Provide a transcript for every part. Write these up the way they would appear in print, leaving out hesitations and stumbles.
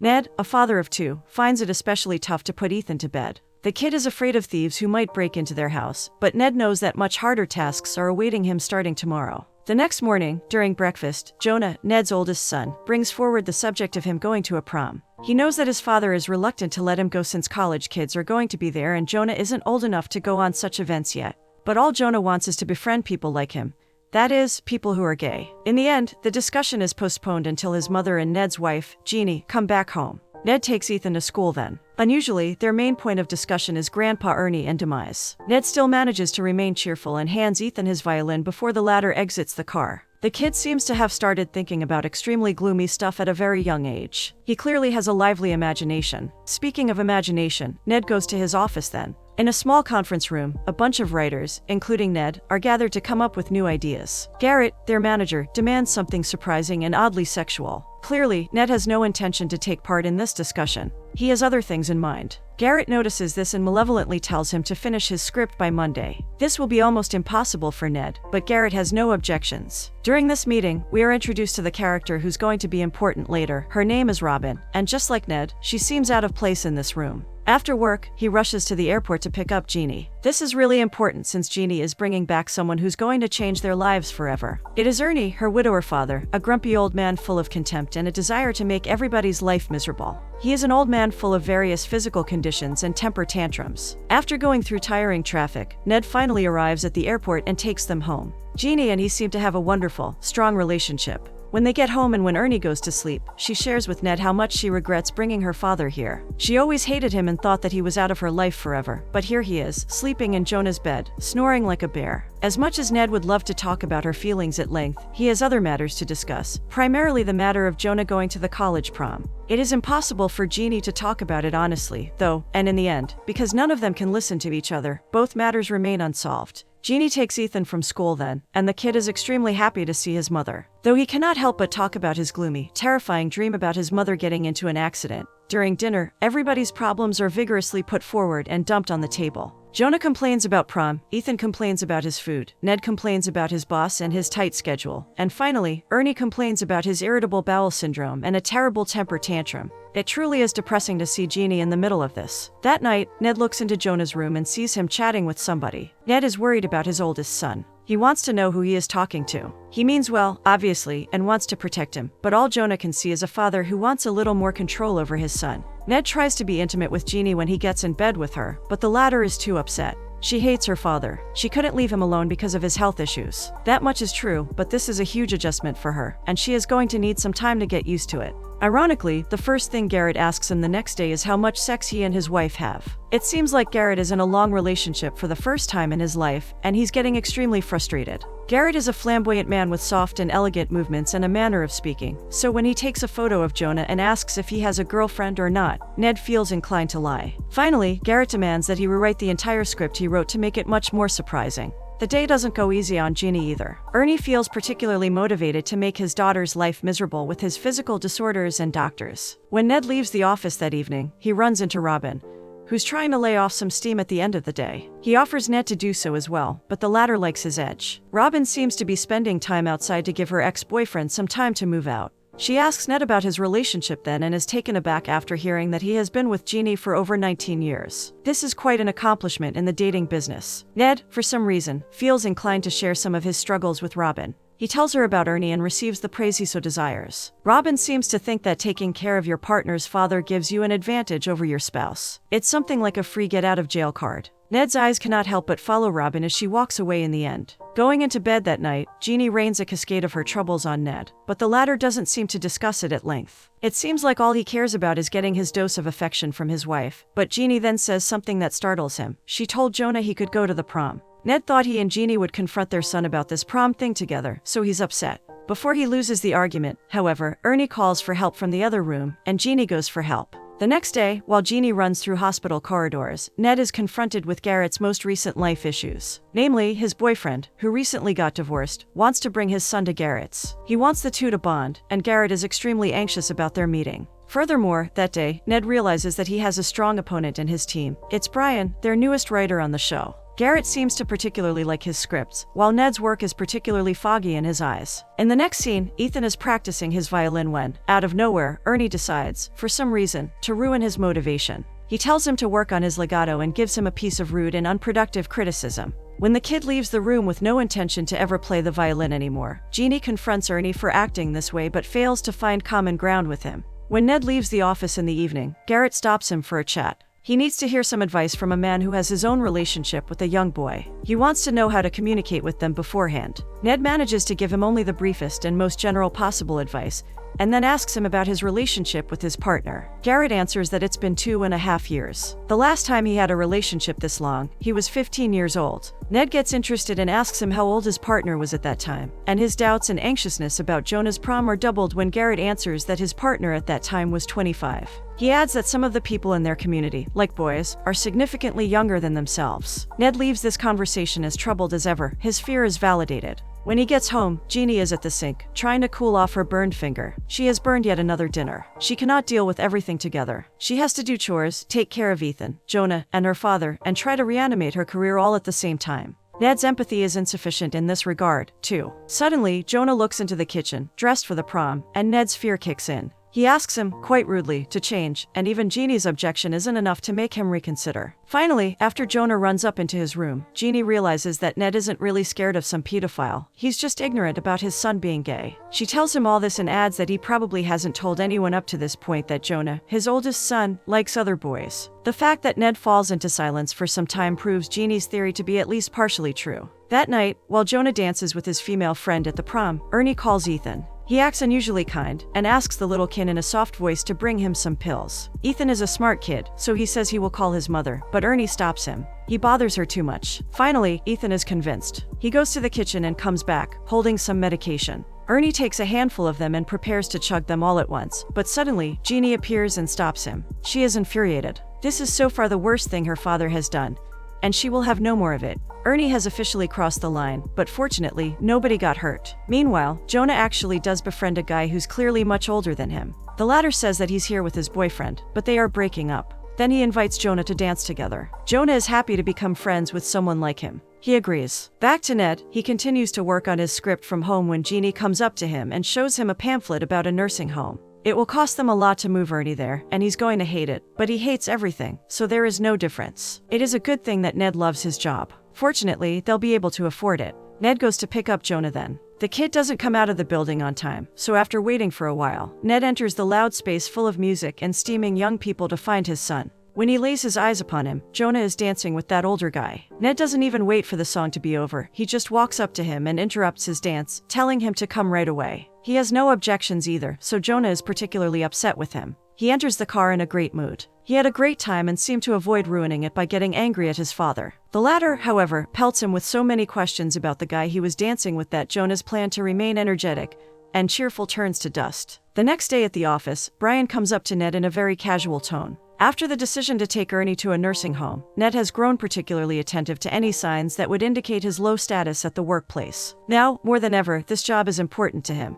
Ned, a father of two, finds it especially tough to put Ethan to bed. The kid is afraid of thieves who might break into their house, but Ned knows that much harder tasks are awaiting him starting tomorrow. The next morning, during breakfast, Jonah, Ned's oldest son, brings forward the subject of him going to a prom. He knows that his father is reluctant to let him go since college kids are going to be there and Jonah isn't old enough to go on such events yet. But all Jonah wants is to befriend people like him. That is, people who are gay. In the end, the discussion is postponed until his mother and Ned's wife, Jeannie, come back home. Ned takes Ethan to school then. Unusually, their main point of discussion is Grandpa Ernie and demise. Ned still manages to remain cheerful and hands Ethan his violin before the latter exits the car. The kid seems to have started thinking about extremely gloomy stuff at a very young age. He clearly has a lively imagination. Speaking of imagination, Ned goes to his office then. In a small conference room, a bunch of writers, including Ned, are gathered to come up with new ideas. Garrett, their manager, demands something surprising and oddly sexual. Clearly, Ned has no intention to take part in this discussion. He has other things in mind. Garrett notices this and malevolently tells him to finish his script by Monday. This will be almost impossible for Ned, but Garrett has no objections. During this meeting, we are introduced to the character who's going to be important later. Her name is Robin, and just like Ned, she seems out of place in this room. After work, he rushes to the airport to pick up Jeannie. This is really important since Jeannie is bringing back someone who's going to change their lives forever. It is Ernie, her widower father, a grumpy old man full of contempt and a desire to make everybody's life miserable. He is an old man full of various physical conditions and temper tantrums. After going through tiring traffic, Ned finally arrives at the airport and takes them home. Jeannie and he seem to have a wonderful, strong relationship. When they get home and when Ernie goes to sleep, she shares with Ned how much she regrets bringing her father here. She always hated him and thought that he was out of her life forever, but here he is, sleeping in Jonah's bed, snoring like a bear. As much as Ned would love to talk about her feelings at length, he has other matters to discuss, primarily the matter of Jonah going to the college prom. It is impossible for Jeannie to talk about it honestly, though, and in the end, because none of them can listen to each other, both matters remain unsolved. Jeannie takes Ethan from school then, and the kid is extremely happy to see his mother. Though he cannot help but talk about his gloomy, terrifying dream about his mother getting into an accident. During dinner, everybody's problems are vigorously put forward and dumped on the table. Jonah complains about prom, Ethan complains about his food, Ned complains about his boss and his tight schedule, and finally, Ernie complains about his irritable bowel syndrome and a terrible temper tantrum. It truly is depressing to see Jeannie in the middle of this. That night, Ned looks into Jonah's room and sees him chatting with somebody. Ned is worried about his oldest son. He wants to know who he is talking to. He means well, obviously, and wants to protect him, but all Jonah can see is a father who wants a little more control over his son. Ned tries to be intimate with Jeannie when he gets in bed with her, but the latter is too upset. She hates her father. She couldn't leave him alone because of his health issues. That much is true, but this is a huge adjustment for her, and she is going to need some time to get used to it. Ironically, the first thing Garrett asks him the next day is how much sex he and his wife have. It seems like Garrett is in a long relationship for the first time in his life, and he's getting extremely frustrated. Garrett is a flamboyant man with soft and elegant movements and a manner of speaking, so when he takes a photo of Jonah and asks if he has a girlfriend or not, Ned feels inclined to lie. Finally, Garrett demands that he rewrite the entire script he wrote to make it much more surprising. The day doesn't go easy on Jeannie either. Ernie feels particularly motivated to make his daughter's life miserable with his physical disorders and doctors. When Ned leaves the office that evening, he runs into Robin, who's trying to lay off some steam at the end of the day. He offers Ned to do so as well, but the latter likes his edge. Robin seems to be spending time outside to give her ex-boyfriend some time to move out. She asks Ned about his relationship then and is taken aback after hearing that he has been with Jeannie for over 19 years. This is quite an accomplishment in the dating business. Ned, for some reason, feels inclined to share some of his struggles with Robin. He tells her about Ernie and receives the praise he so desires. Robin seems to think that taking care of your partner's father gives you an advantage over your spouse. It's something like a free get-out-of-jail card. Ned's eyes cannot help but follow Robin as she walks away in the end. Going into bed that night, Jeannie rains a cascade of her troubles on Ned, but the latter doesn't seem to discuss it at length. It seems like all he cares about is getting his dose of affection from his wife, but Jeannie then says something that startles him. She told Jonah he could go to the prom. Ned thought he and Jeannie would confront their son about this prom thing together, so he's upset. Before he loses the argument, however, Ernie calls for help from the other room, and Jeannie goes for help. The next day, while Jeannie runs through hospital corridors, Ned is confronted with Garrett's most recent life issues. Namely, his boyfriend, who recently got divorced, wants to bring his son to Garrett's. He wants the two to bond, and Garrett is extremely anxious about their meeting. Furthermore, that day, Ned realizes that he has a strong opponent in his team. It's Brian, their newest writer on the show. Garrett seems to particularly like his scripts, while Ned's work is particularly foggy in his eyes. In the next scene, Ethan is practicing his violin when, out of nowhere, Ernie decides, for some reason, to ruin his motivation. He tells him to work on his legato and gives him a piece of rude and unproductive criticism. When the kid leaves the room with no intention to ever play the violin anymore, Jeannie confronts Ernie for acting this way but fails to find common ground with him. When Ned leaves the office in the evening, Garrett stops him for a chat. He needs to hear some advice from a man who has his own relationship with a young boy. He wants to know how to communicate with them beforehand. Ned manages to give him only the briefest and most general possible advice, and then asks him about his relationship with his partner. Garrett answers that it's been 2.5 years. The last time he had a relationship this long, he was 15 years old. Ned gets interested and asks him how old his partner was at that time, and his doubts and anxiousness about Jonah's prom are doubled when Garrett answers that his partner at that time was 25. He adds that some of the people in their community, like boys, are significantly younger than themselves. Ned leaves this conversation as troubled as ever. His fear is validated. When he gets home, Jeannie is at the sink, trying to cool off her burned finger. She has burned yet another dinner. She cannot deal with everything together. She has to do chores, take care of Ethan, Jonah, and her father, and try to reanimate her career all at the same time. Ned's empathy is insufficient in this regard, too. Suddenly, Jonah looks into the kitchen, dressed for the prom, and Ned's fear kicks in. He asks him, quite rudely, to change, and even Jeannie's objection isn't enough to make him reconsider. Finally, after Jonah runs up into his room, Jeannie realizes that Ned isn't really scared of some pedophile. He's just ignorant about his son being gay. She tells him all this and adds that he probably hasn't told anyone up to this point that Jonah, his oldest son, likes other boys. The fact that Ned falls into silence for some time proves Jeannie's theory to be at least partially true. That night, while Jonah dances with his female friend at the prom, Ernie calls Ethan. He acts unusually kind, and asks the little kid in a soft voice to bring him some pills. Ethan is a smart kid, so he says he will call his mother, but Ernie stops him. He bothers her too much. Finally, Ethan is convinced. He goes to the kitchen and comes back, holding some medication. Ernie takes a handful of them and prepares to chug them all at once, but suddenly, Jeannie appears and stops him. She is infuriated. This is so far the worst thing her father has done, and she will have no more of it. Ernie has officially crossed the line, but fortunately, nobody got hurt. Meanwhile, Jonah actually does befriend a guy who's clearly much older than him. The latter says that he's here with his boyfriend, but they are breaking up. Then he invites Jonah to dance together. Jonah is happy to become friends with someone like him. He agrees. Back to Ned, he continues to work on his script from home when Jeannie comes up to him and shows him a pamphlet about a nursing home. It will cost them a lot to move Ernie there, and he's going to hate it, but he hates everything, so there is no difference. It is a good thing that Ned loves his job. Fortunately, they'll be able to afford it. Ned goes to pick up Jonah then. The kid doesn't come out of the building on time, so after waiting for a while, Ned enters the loud space full of music and steaming young people to find his son. When he lays his eyes upon him, Jonah is dancing with that older guy. Ned doesn't even wait for the song to be over. He just walks up to him and interrupts his dance, telling him to come right away. He has no objections either, so Jonah is particularly upset with him. He enters the car in a great mood. He had a great time and seemed to avoid ruining it by getting angry at his father. The latter, however, pelts him with so many questions about the guy he was dancing with that Jonah's plan to remain energetic and cheerful turns to dust. The next day at the office, Brian comes up to Ned in a very casual tone. After the decision to take Ernie to a nursing home, Ned has grown particularly attentive to any signs that would indicate his low status at the workplace. Now, more than ever, this job is important to him.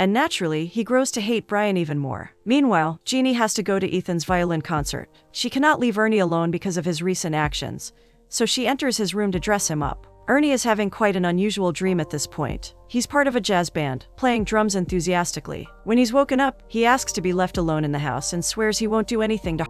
And naturally, he grows to hate Brian even more. Meanwhile, Jeannie has to go to Ethan's violin concert. She cannot leave Ernie alone because of his recent actions, so she enters his room to dress him up. Ernie is having quite an unusual dream at this point. He's part of a jazz band, playing drums enthusiastically. When he's woken up, he asks to be left alone in the house and swears he won't do anything to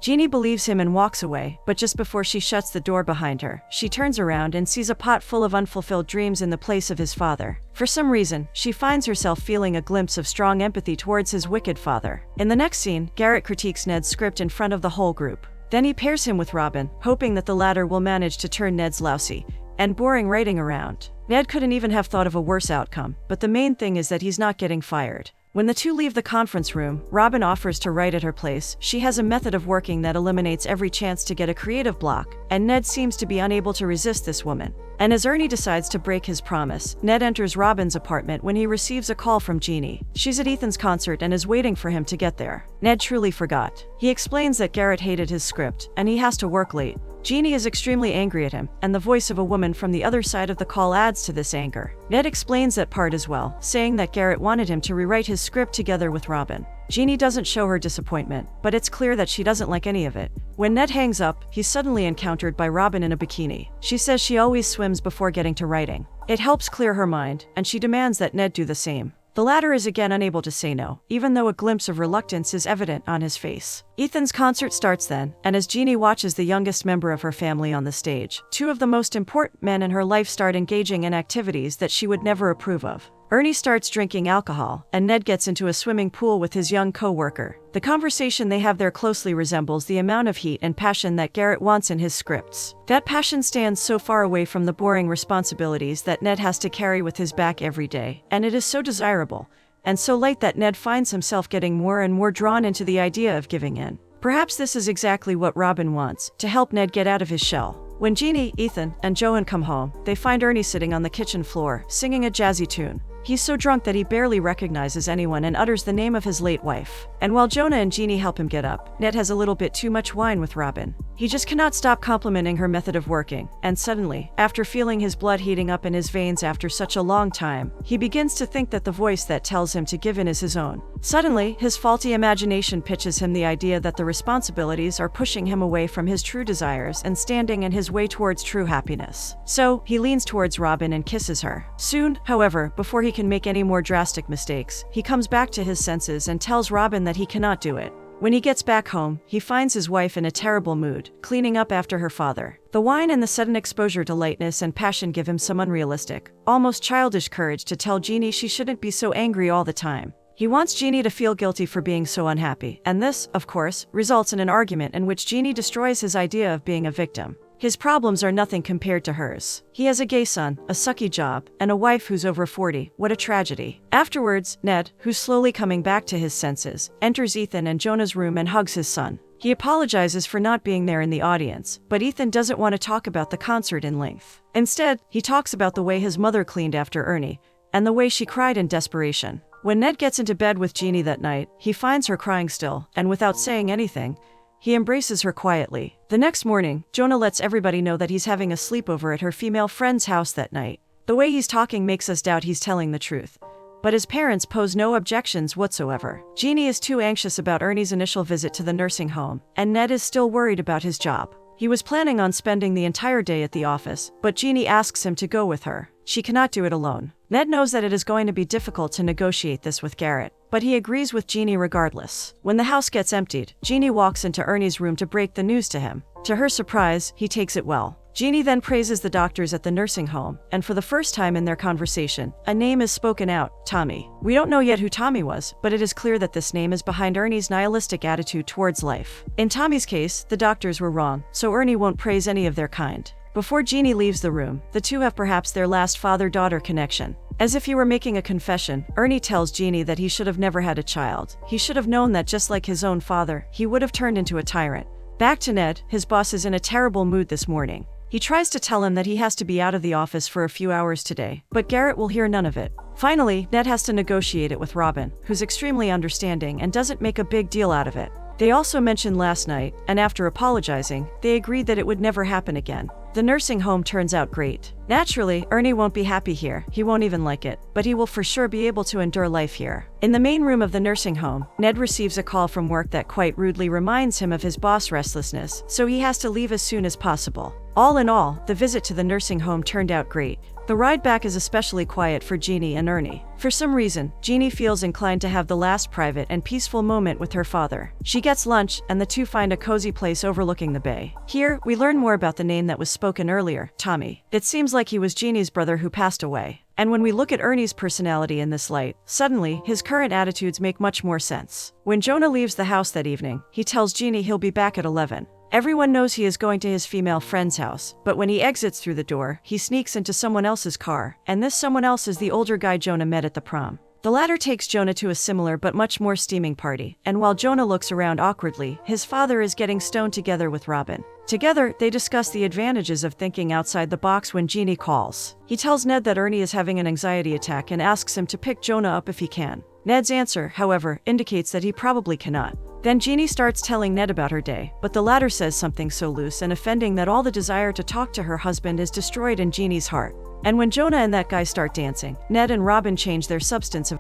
Jeannie believes him and walks away, but just before she shuts the door behind her, she turns around and sees a pot full of unfulfilled dreams in the place of his father. For some reason, she finds herself feeling a glimpse of strong empathy towards his wicked father. In the next scene, Garrett critiques Ned's script in front of the whole group. Then he pairs him with Robin, hoping that the latter will manage to turn Ned's lousy and boring writing around. Ned couldn't even have thought of a worse outcome, but the main thing is that he's not getting fired. When the two leave the conference room, Robin offers to write at her place. She has a method of working that eliminates every chance to get a creative block, and Ned seems to be unable to resist this woman. And as Ernie decides to break his promise, Ned enters Robin's apartment when he receives a call from Jeannie. She's at Ethan's concert and is waiting for him to get there. Ned truly forgot. He explains that Garrett hated his script, and he has to work late. Jeannie is extremely angry at him, and the voice of a woman from the other side of the call adds to this anger. Ned explains that part as well, saying that Garrett wanted him to rewrite his script together with Robin. Jeannie doesn't show her disappointment, but it's clear that she doesn't like any of it. When Ned hangs up, he's suddenly encountered by Robin in a bikini. She says she always swims before getting to writing. It helps clear her mind, and she demands that Ned do the same. The latter is again unable to say no, even though a glimpse of reluctance is evident on his face. Ethan's concert starts then, and as Jeannie watches the youngest member of her family on the stage, two of the most important men in her life start engaging in activities that she would never approve of. Ernie starts drinking alcohol, and Ned gets into a swimming pool with his young co-worker. The conversation they have there closely resembles the amount of heat and passion that Garrett wants in his scripts. That passion stands so far away from the boring responsibilities that Ned has to carry with his back every day, and it is so desirable, and so light that Ned finds himself getting more and more drawn into the idea of giving in. Perhaps this is exactly what Robin wants, to help Ned get out of his shell. When Jeannie, Ethan, and Joan come home, they find Ernie sitting on the kitchen floor, singing a jazzy tune. He's so drunk that he barely recognizes anyone and utters the name of his late wife. And while Jonah and Jeannie help him get up, Ned has a little bit too much wine with Robin. He just cannot stop complimenting her method of working, and suddenly, after feeling his blood heating up in his veins after such a long time, he begins to think that the voice that tells him to give in is his own. Suddenly, his faulty imagination pitches him the idea that the responsibilities are pushing him away from his true desires and standing in his way towards true happiness. So, he leans towards Robin and kisses her. Soon, however, before he can make any more drastic mistakes, he comes back to his senses and tells Robin that he cannot do it. When he gets back home, he finds his wife in a terrible mood, cleaning up after her father. The wine and the sudden exposure to lightness and passion give him some unrealistic, almost childish courage to tell Jeannie she shouldn't be so angry all the time. He wants Jeannie to feel guilty for being so unhappy, and this, of course, results in an argument in which Jeannie destroys his idea of being a victim. His problems are nothing compared to hers. He has a gay son, a sucky job, and a wife who's over 40. What a tragedy. Afterwards, Ned, who's slowly coming back to his senses, enters Ethan and Jonah's room and hugs his son. He apologizes for not being there in the audience, but Ethan doesn't want to talk about the concert in length. Instead, he talks about the way his mother cleaned after Ernie, and the way she cried in desperation. When Ned gets into bed with Jeannie that night, he finds her crying still, and without saying anything, he embraces her quietly. The next morning, Jonah lets everybody know that he's having a sleepover at her female friend's house that night. The way he's talking makes us doubt he's telling the truth, but his parents pose no objections whatsoever. Jeannie is too anxious about Ernie's initial visit to the nursing home, and Ned is still worried about his job. He was planning on spending the entire day at the office, but Jeannie asks him to go with her. She cannot do it alone. Ned knows that it is going to be difficult to negotiate this with Garrett, but he agrees with Jeannie regardless. When the house gets emptied, Jeannie walks into Ernie's room to break the news to him. To her surprise, he takes it well. Jeannie then praises the doctors at the nursing home, and for the first time in their conversation, a name is spoken out, Tommy. We don't know yet who Tommy was, but it is clear that this name is behind Ernie's nihilistic attitude towards life. In Tommy's case, the doctors were wrong, so Ernie won't praise any of their kind. Before Jeannie leaves the room, the two have perhaps their last father-daughter connection. As if he were making a confession, Ernie tells Jeannie that he should have never had a child. He should have known that just like his own father, he would have turned into a tyrant. Back to Ned, his boss is in a terrible mood this morning. He tries to tell him that he has to be out of the office for a few hours today, but Garrett will hear none of it. Finally, Ned has to negotiate it with Robin, who's extremely understanding and doesn't make a big deal out of it. They also mentioned last night, and after apologizing, they agreed that it would never happen again. The nursing home turns out great. Naturally, Ernie won't be happy here, he won't even like it, but he will for sure be able to endure life here. In the main room of the nursing home, Ned receives a call from work that quite rudely reminds him of his boss' restlessness, so he has to leave as soon as possible. All in all, the visit to the nursing home turned out great. The ride back is especially quiet for Jeannie and Ernie. For some reason, Jeannie feels inclined to have the last private and peaceful moment with her father. She gets lunch, and the two find a cozy place overlooking the bay. Here, we learn more about the name that was spoken earlier, Tommy. It seems like he was Jeannie's brother who passed away. And when we look at Ernie's personality in this light, suddenly, his current attitudes make much more sense. When Jonah leaves the house that evening, he tells Jeannie he'll be back at 11. Everyone knows he is going to his female friend's house, but when he exits through the door, he sneaks into someone else's car, and this someone else is the older guy Jonah met at the prom. The latter takes Jonah to a similar but much more steaming party, and while Jonah looks around awkwardly, his father is getting stoned together with Robin. Together, they discuss the advantages of thinking outside the box when Jeannie calls. He tells Ned that Ernie is having an anxiety attack and asks him to pick Jonah up if he can. Ned's answer, however, indicates that he probably cannot. Then Jeannie starts telling Ned about her day, but the latter says something so loose and offending that all the desire to talk to her husband is destroyed in Jeannie's heart. And when Jonah and that guy start dancing, Ned and Robin change their substance of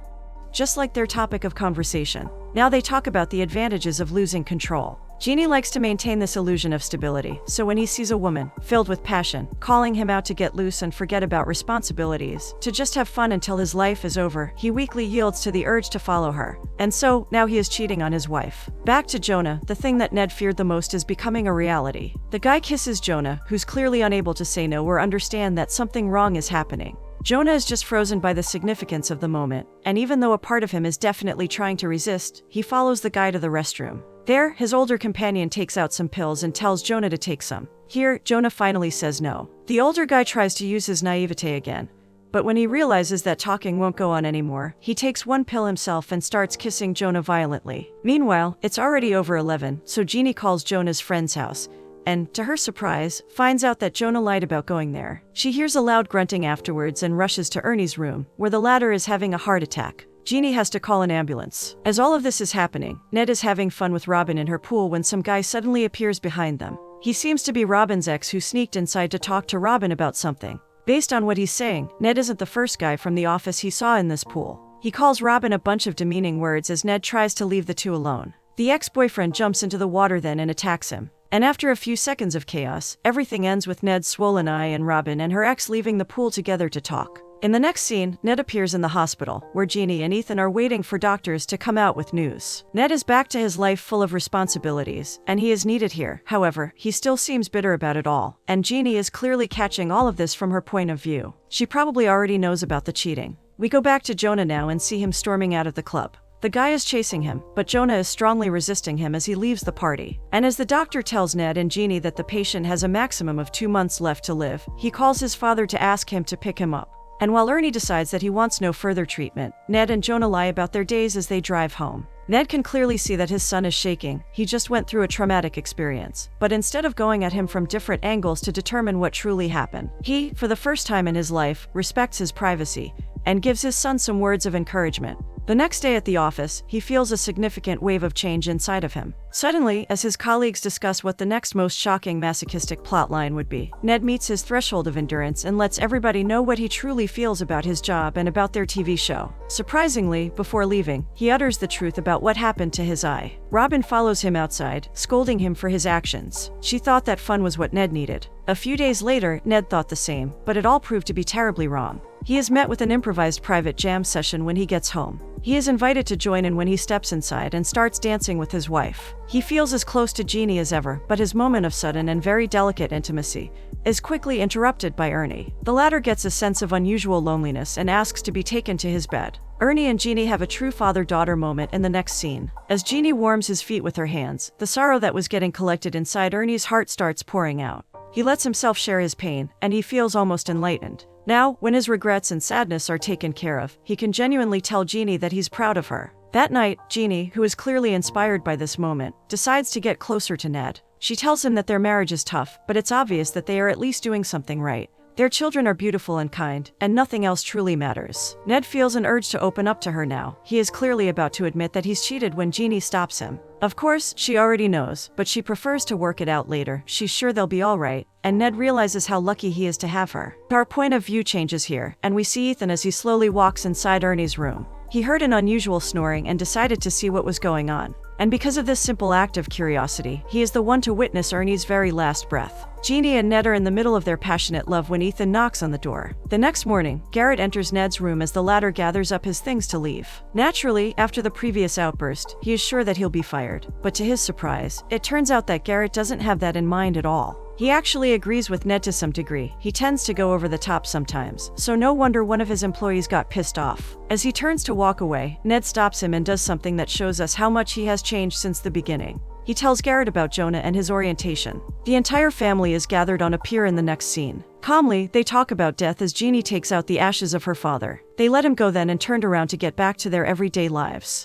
just like their topic of conversation. Now they talk about the advantages of losing control. Jeannie likes to maintain this illusion of stability, so when he sees a woman, filled with passion, calling him out to get loose and forget about responsibilities, to just have fun until his life is over, he weakly yields to the urge to follow her. And so, now he is cheating on his wife. Back to Jonah, the thing that Ned feared the most is becoming a reality. The guy kisses Jonah, who's clearly unable to say no or understand that something wrong is happening. Jonah is just frozen by the significance of the moment, and even though a part of him is definitely trying to resist, he follows the guy to the restroom. There, his older companion takes out some pills and tells Jonah to take some. Here, Jonah finally says no. The older guy tries to use his naivete again, but when he realizes that talking won't go on anymore, he takes one pill himself and starts kissing Jonah violently. Meanwhile, it's already over 11, so Jeannie calls Jonah's friend's house, and, to her surprise, finds out that Jonah lied about going there. She hears a loud grunting afterwards and rushes to Ernie's room, where the latter is having a heart attack. Jeannie has to call an ambulance. As all of this is happening, Ned is having fun with Robin in her pool when some guy suddenly appears behind them. He seems to be Robin's ex who sneaked inside to talk to Robin about something. Based on what he's saying, Ned isn't the first guy from the office he saw in this pool. He calls Robin a bunch of demeaning words as Ned tries to leave the two alone. The ex-boyfriend jumps into the water then and attacks him. And after a few seconds of chaos, everything ends with Ned's swollen eye and Robin and her ex leaving the pool together to talk. In the next scene, Ned appears in the hospital, where Jeannie and Ethan are waiting for doctors to come out with news. Ned is back to his life full of responsibilities, and he is needed here. However, he still seems bitter about it all, and Jeannie is clearly catching all of this from her point of view. She probably already knows about the cheating. We go back to Jonah now and see him storming out of the club. The guy is chasing him, but Jonah is strongly resisting him as he leaves the party. And as the doctor tells Ned and Jeannie that the patient has a maximum of 2 months left to live, he calls his father to ask him to pick him up. And while Ernie decides that he wants no further treatment, Ned and Jonah lie about their days as they drive home. Ned can clearly see that his son is shaking. He just went through a traumatic experience. But instead of going at him from different angles to determine what truly happened, he, for the first time in his life, respects his privacy and gives his son some words of encouragement. The next day at the office, he feels a significant wave of change inside of him. Suddenly, as his colleagues discuss what the next most shocking masochistic plotline would be, Ned meets his threshold of endurance and lets everybody know what he truly feels about his job and about their TV show. Surprisingly, before leaving, he utters the truth about what happened to his eye. Robin follows him outside, scolding him for his actions. She thought that fun was what Ned needed. A few days later, Ned thought the same, but it all proved to be terribly wrong. He is met with an improvised private jam session when he gets home. He is invited to join in when he steps inside and starts dancing with his wife. He feels as close to Jeannie as ever, but his moment of sudden and very delicate intimacy is quickly interrupted by Ernie. The latter gets a sense of unusual loneliness and asks to be taken to his bed. Ernie and Jeannie have a true father-daughter moment in the next scene. As Jeannie warms his feet with her hands, the sorrow that was getting collected inside Ernie's heart starts pouring out. He lets himself share his pain, and he feels almost enlightened. Now, when his regrets and sadness are taken care of, he can genuinely tell Jeannie that he's proud of her. That night, Jeannie, who is clearly inspired by this moment, decides to get closer to Ned. She tells him that their marriage is tough, but it's obvious that they are at least doing something right. Their children are beautiful and kind, and nothing else truly matters. Ned feels an urge to open up to her now. He is clearly about to admit that he's cheated when Jeannie stops him. Of course, she already knows, but she prefers to work it out later. She's sure they'll be all right, and Ned realizes how lucky he is to have her. Our point of view changes here, and we see Ethan as he slowly walks inside Ernie's room. He heard an unusual snoring and decided to see what was going on. And because of this simple act of curiosity, he is the one to witness Ernie's very last breath. Jeannie and Ned are in the middle of their passionate love when Ethan knocks on the door. The next morning, Garrett enters Ned's room as the latter gathers up his things to leave. Naturally, after the previous outburst, he is sure that he'll be fired. But to his surprise, it turns out that Garrett doesn't have that in mind at all. He actually agrees with Ned to some degree. He tends to go over the top sometimes, so no wonder one of his employees got pissed off. As he turns to walk away, Ned stops him and does something that shows us how much he has changed since the beginning. He tells Garrett about Jonah and his orientation. The entire family is gathered on a pier in the next scene. Calmly, they talk about death as Jeannie takes out the ashes of her father. They let him go then and turned around to get back to their everyday lives.